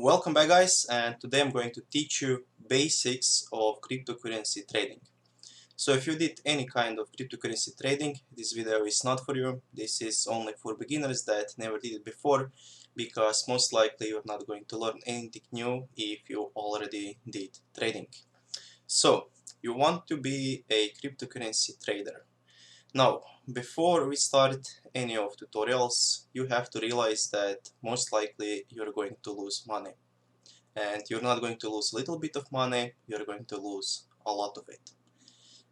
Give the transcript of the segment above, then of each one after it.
Welcome back, guys, and today I'm going to teach you basics of cryptocurrency trading. So if you did any kind of cryptocurrency trading, this video is not for you. This is only for beginners that never did it before, because most likely you're not going to learn anything new if you already did trading. So you want to be a cryptocurrency trader. Now, before we start any of tutorials, you have to realize that most likely you're going to lose money. And you're not going to lose a little bit of money, you're going to lose a lot of it.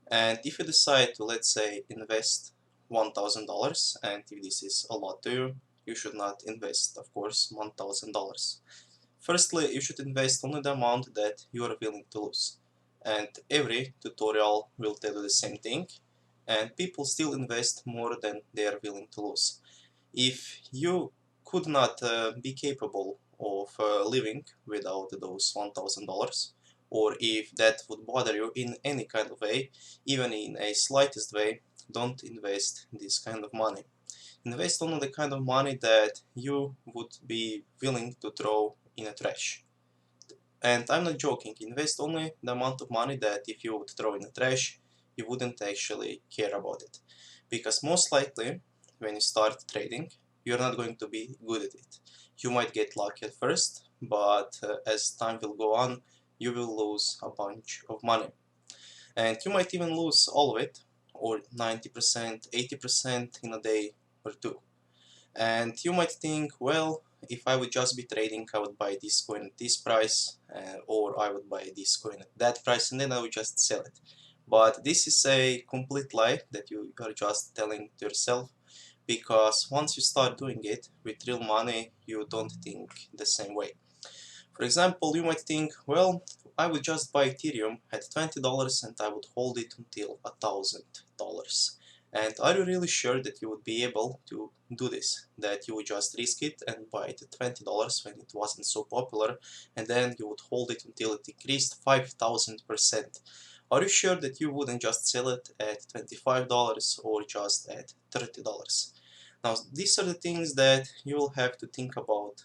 And if you decide to, let's say, invest $1,000, and if this is a lot to you, you should not invest, of course, $1,000. Firstly, you should invest only the amount that you are willing to lose. And every tutorial will tell you the same thing, and people still invest more than they are willing to lose. If you could not be capable of living without those $1,000, or if that would bother you in any kind of way, even in a slightest way, don't invest this kind of money. Invest only the kind of money that you would be willing to throw in a trash. And I'm not joking, invest only the amount of money that if you would throw in the trash, you wouldn't actually care about it. Because most likely, when you start trading, you're not going to be good at it. You might get lucky at first, but as time will go on, you will lose a bunch of money. And you might even lose all of it, or 90%, 80% in a day or two. And you might think, well, if I would just be trading, I would buy this coin at this price, or I would buy this coin at that price, and then I would just sell it. But this is a complete lie that you are just telling to yourself, because once you start doing it with real money, you don't think the same way. For example, you might think, well, I would just buy Ethereum at $20 and I would hold it until $1,000. And are you really sure that you would be able to do this? That you would just risk it and buy it at $20 when it wasn't so popular, and then you would hold it until it increased 5,000%. Are you sure that you wouldn't just sell it at $25 or just at $30? Now, these are the things that you will have to think about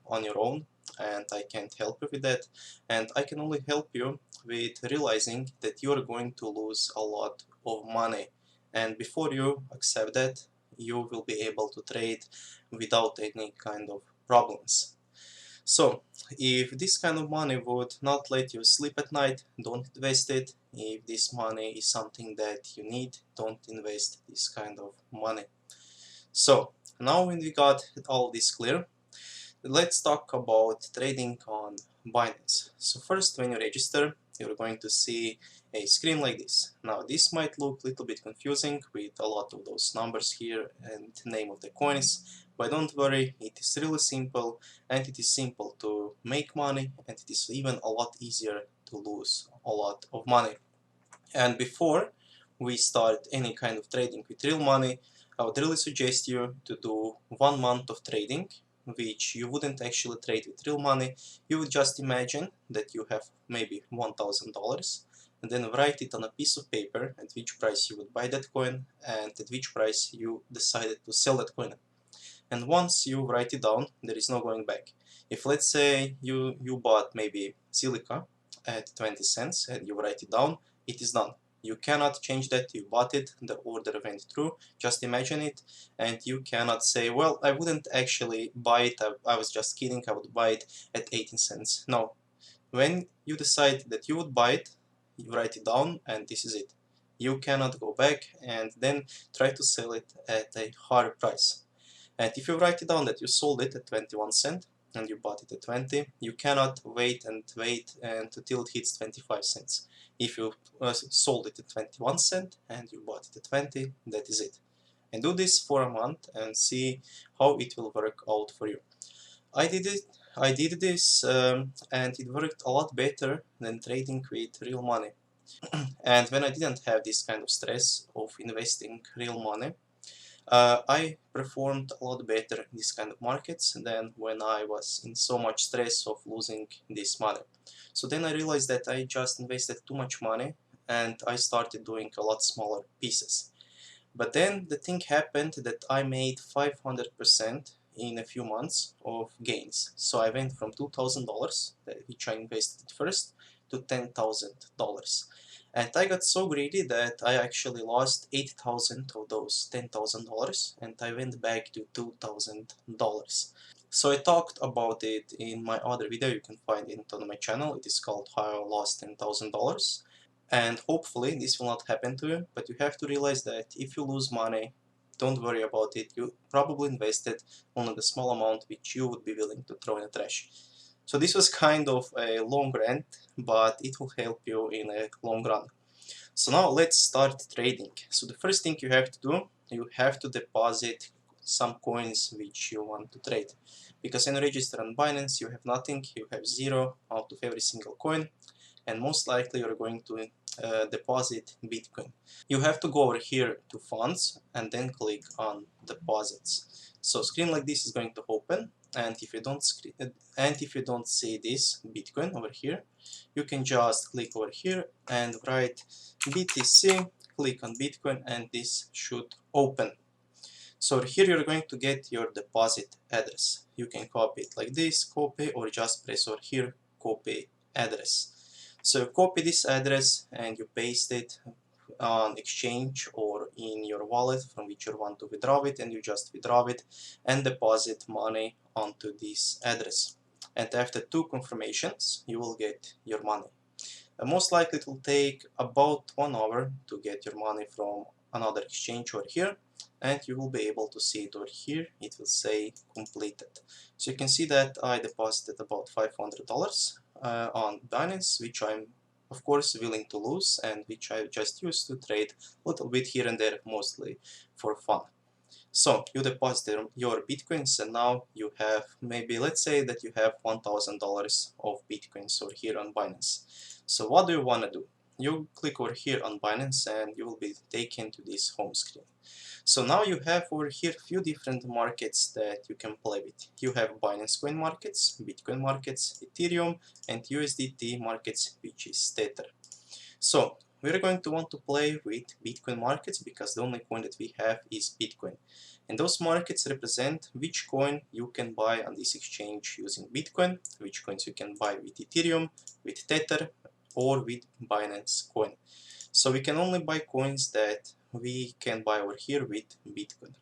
on your own, and I can't help you with that. And I can only help you with realizing that you are going to lose a lot of money. And before you accept that, you will be able to trade without any kind of problems. So, if this kind of money would not let you sleep at night, don't invest it. If this money is something that you need, don't invest this kind of money. So, now when we got all this clear, let's talk about trading on Binance. So first, when you register, you're going to see a screen like this. Now this might look a little bit confusing with a lot of those numbers here and the name of the coins, but don't worry, it is really simple, and it is simple to make money, and it is even a lot easier to lose a lot of money. And before we start any kind of trading with real money, I would really suggest you to do 1 month of trading, which you wouldn't actually trade with real money. You would just imagine that you have maybe $1,000, and then write it on a piece of paper at which price you would buy that coin and at which price you decided to sell that coin. And once you write it down, there is no going back. If, let's say, you bought maybe silica at 20 cents and you write it down, it is done. You cannot change that. You bought it, the order went through, just imagine it, and you cannot say, well, I wouldn't actually buy it, I was just kidding, I would buy it at 18 cents. No. When you decide that you would buy it, you write it down, and this is it. You cannot go back and then try to sell it at a higher price. And if you write it down that you sold it at 21 cents and you bought it at 20, you cannot wait until it hits 25 cents. If you sold it at 21 cents and you bought it at 20, that is it. And do this for a month and see how it will work out for you. I did this and it worked a lot better than trading with real money. And when I didn't have this kind of stress of investing real money, I performed a lot better in this kind of markets than when I was in so much stress of losing this money. So then I realized that I just invested too much money and I started doing a lot smaller pieces. But then the thing happened that I made 500% in a few months of gains. So I went from $2,000, which I invested first, to $10,000. And I got so greedy that I actually lost 8,000 of those $10,000, and I went back to $2,000. So I talked about it in my other video. You can find it on my channel. It is called How I Lost $10,000. And hopefully this will not happen to you, but you have to realize that if you lose money, don't worry about it. You probably invested only the small amount which you would be willing to throw in the trash. So this was kind of a long rant, but it will help you in a long run. So now let's start trading. So the first thing you have to do, you have to deposit some coins which you want to trade. Because when you register on Binance, you have nothing, you have zero out of every single coin, and most likely you're going to deposit Bitcoin. You have to go over here to funds and then click on deposits. So screen like this is going to open, and if you don't see this Bitcoin over here, you can just click over here and write BTC, click on Bitcoin, and this should open. So here you're going to get your deposit address. You can copy it like this, copy, or just press over here, copy address. So copy this address and you paste it on exchange or in your wallet from which you want to withdraw it, and you just withdraw it and deposit money onto this address. And after 2 confirmations, you will get your money. Most likely it will take about 1 hour to get your money from another exchange over here, and you will be able to see it over here. It will say completed. So you can see that I deposited about $500 on Binance, which I'm of course willing to lose and which I just used to trade a little bit here and there, mostly for fun. So you deposited your Bitcoins, and now you have, maybe let's say that you have $1,000 of Bitcoins over here on Binance. So what do you want to do? You click over here on Binance and you will be taken to this home screen. So now you have over here a few different markets that you can play with. You have Binance coin markets, Bitcoin markets, Ethereum, and USDT markets, which is Tether. So we're going to want to play with Bitcoin markets because the only coin that we have is Bitcoin. And those markets represent which coin you can buy on this exchange using Bitcoin, which coins you can buy with Ethereum, with Tether, or with Binance coin. So we can only buy coins that we can buy over here with Bitcoin.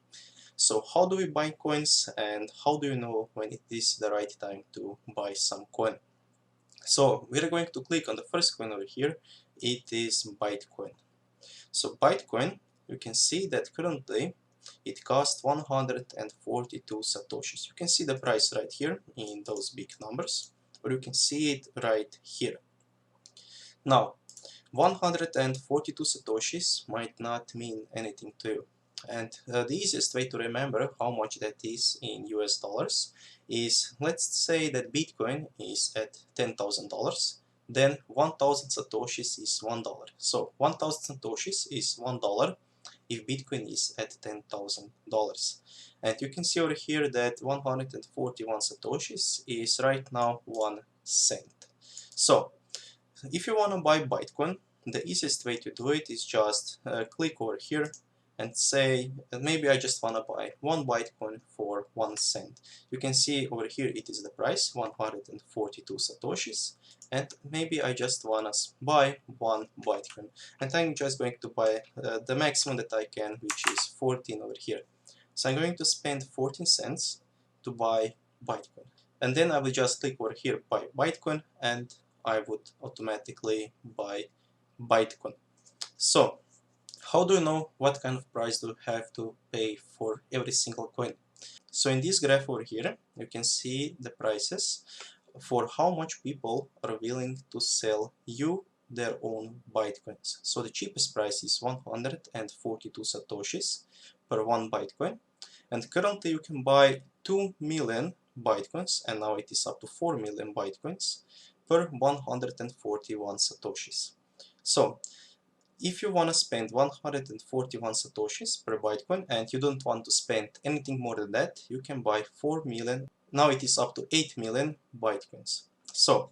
So how do we buy coins, and how do you know when it is the right time to buy some coin? So we're going to click on the first coin over here. It is Bitcoin. So Bitcoin, you can see that currently it costs 142 satoshis. You can see the price right here in those big numbers, or you can see it right here. Now 142 satoshis might not mean anything to you, and the easiest way to remember how much that is in US dollars is, let's say that Bitcoin is at $10,000, then 1000 satoshis is $1. So 1000 satoshis is $1 if Bitcoin is at $10,000. And you can see over here that 141 satoshis is right now 1 cent. So if you want to buy Bitcoin, the easiest way to do it is just click over here and say maybe I just want to buy 1 Bitcoin for 1 cent. You can see over here it is the price, 142 satoshis, and maybe I just want to buy 1 Bitcoin, and I'm just going to buy the maximum that I can, which is 14 over here. So I'm going to spend 14 cents to buy Bitcoin, and then I will just click over here, buy Bitcoin, and I would automatically buy Bitcoin. So how do you know what kind of price do you have to pay for every single coin? So in this graph over here, you can see the prices for how much people are willing to sell you their own Bitcoins. So the cheapest price is 142 satoshis per 1 Bitcoin, and currently you can buy 2 million Bitcoins, and now it is up to 4 million Bitcoins per 141 satoshis. So if you want to spend 141 satoshis per Bitcoin and you don't want to spend anything more than that, you can buy 4 million. Now it is up to 8 million Bitcoins. So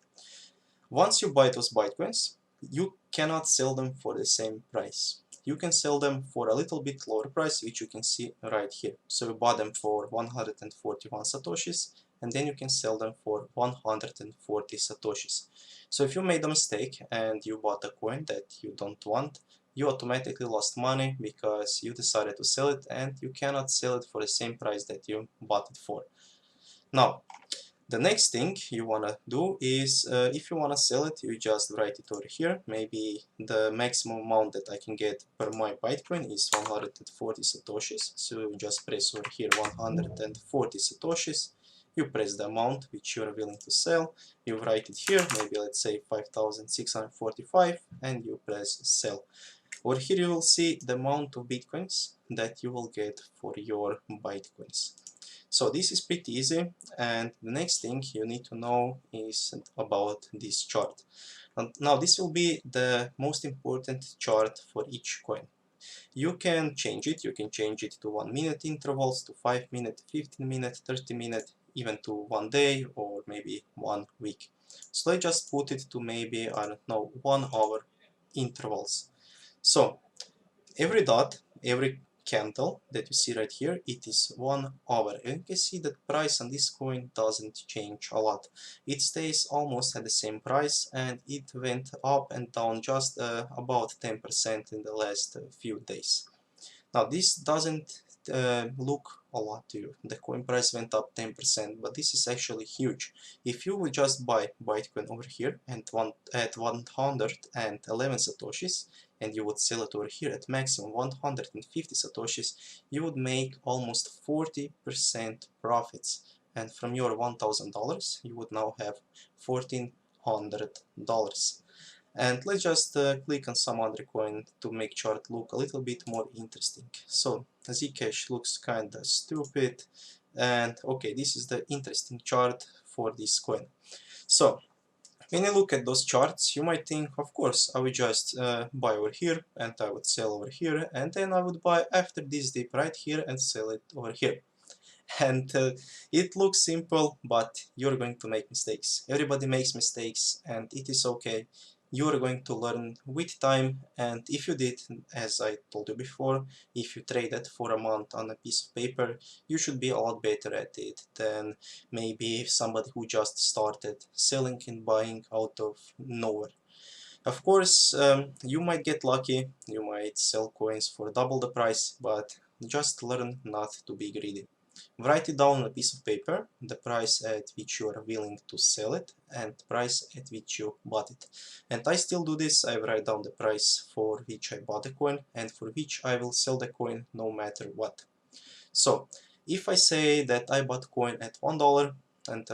once you buy those Bitcoins, you cannot sell them for the same price. you can sell them for a little bit lower price, which you can see right here. So you bought them for 141 satoshis, and then you can sell them for 140 satoshis. So if you made a mistake and you bought a coin that you don't want, you automatically lost money because you decided to sell it, and you cannot sell it for the same price that you bought it for. Now, the next thing you want to do is, if you want to sell it, you just write it over here. Maybe the maximum amount that I can get per my Bitcoin is 140 satoshis. So you just press over here 140 satoshis. You press the amount which you are willing to sell. You write it here, maybe let's say 5,645, and you press sell. Over here you will see the amount of Bitcoins that you will get for your Bitcoins. So this is pretty easy, and the next thing you need to know is about this chart. Now this will be the most important chart for each coin. You can change it to 1 minute intervals, to 5 minute, 15 minute, 30 minute, even to 1 day or maybe 1 week. So I just put it to maybe, I don't know, 1 hour intervals. So every dot, every candle that you see right here, it is 1 hour, and you can see that price on this coin doesn't change a lot. It stays almost at the same price, and it went up and down just about 10% in the last few days. Now this doesn't look a lot to you. The coin price went up 10%, but this is actually huge. If you would just buy Bitcoin over here at 111 satoshis, and you would sell it over here at maximum 150 satoshis, you would make almost 40% profits. And from your $1,000, you would now have $1,400. And let's just click on some other coin to make chart look a little bit more interesting. So Zcash looks kinda stupid, and okay, this is the interesting chart for this coin. So when you look at those charts, you might think, of course, I would just buy over here, and I would sell over here, and then I would buy after this dip right here and sell it over here. And it looks simple, but you're going to make mistakes. Everybody makes mistakes, and it is okay. You're going to learn with time, and if you did, as I told you before, if you traded for a month on a piece of paper, you should be a lot better at it than maybe somebody who just started selling and buying out of nowhere. Of course, you might get lucky, you might sell coins for double the price, but just learn not to be greedy. Write it down on a piece of paper, the price at which you are willing to sell it and price at which you bought it. And I still do this. I write down the price for which I bought the coin and for which I will sell the coin no matter what. So if I say that I bought coin at $1 and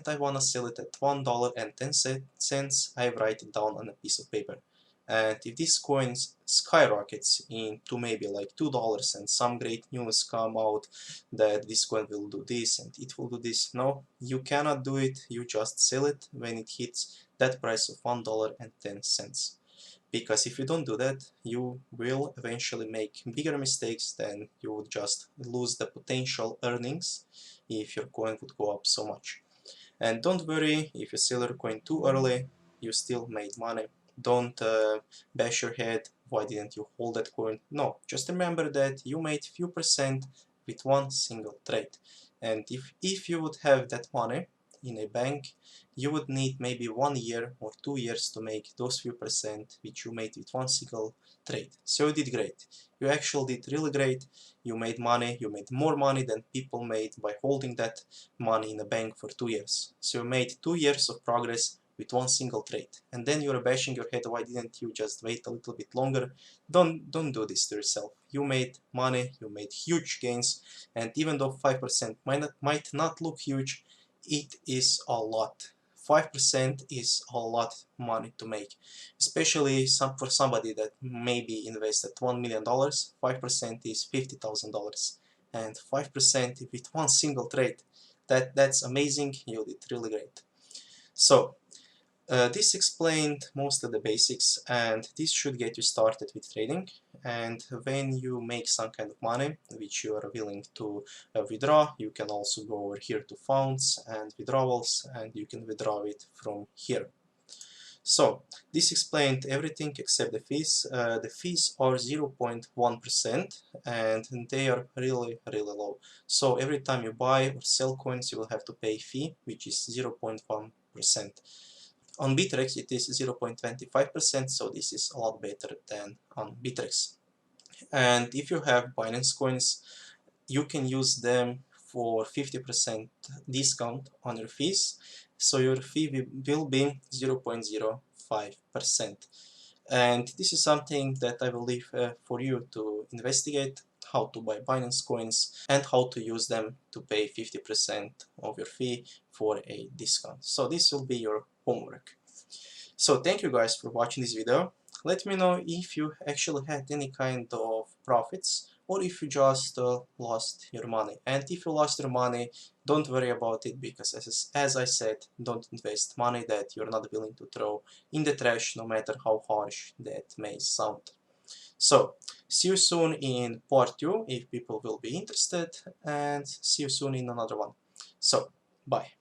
I want to sell it at $1.10, I write it down on a piece of paper. And if this coin skyrockets into maybe like $2 and some great news come out that this coin will do this and it will do this, no, you cannot do it. You just sell it when it hits that price of $1.10. Because if you don't do that, you will eventually make bigger mistakes than you would just lose the potential earnings if your coin would go up so much. And don't worry, if you sell your coin too early, you still made money. Don't bash your head, why didn't you hold that coin? No, just remember that you made few percent with one single trade. And if you would have that money in a bank, you would need maybe 1 year or 2 years to make those few percent which you made with one single trade. So you did great. You actually did really great. You made money, you made more money than people made by holding that money in a bank for 2 years. So you made 2 years of progress with one single trade. And then you're bashing your head, why didn't you just wait a little bit longer? Don't do this to yourself. You made money, you made huge gains, and even though 5% might not look huge, it is a lot. 5% is a lot of money to make, especially for somebody that maybe invested $1 million. 5% is $50,000, and 5% with one single trade. That's amazing. You did really great. So this explained most of the basics, and this should get you started with trading. And when you make some kind of money which you are willing to withdraw, you can also go over here to funds and withdrawals, and you can withdraw it from here. So this explained everything except the fees. The fees are 0.1% and they are really low. So every time you buy or sell coins you will have to pay a fee which is 0.1%. On Bittrex it is 0.25%, so this is a lot better than on Bittrex. And if you have Binance coins, you can use them for 50% discount on your fees, so your fee will be 0.05%. And this is something that I will leave for you to investigate, how to buy Binance coins and how to use them to pay 50% of your fee for a discount. So this will be your homework. So thank you guys for watching this video. Let me know if you actually had any kind of profits or if you just lost your money. And if you lost your money, don't worry about it, because as I said, don't invest money that you're not willing to throw in the trash, no matter how harsh that may sound. So see you soon in part 2 if people will be interested, and see you soon in another one. So bye.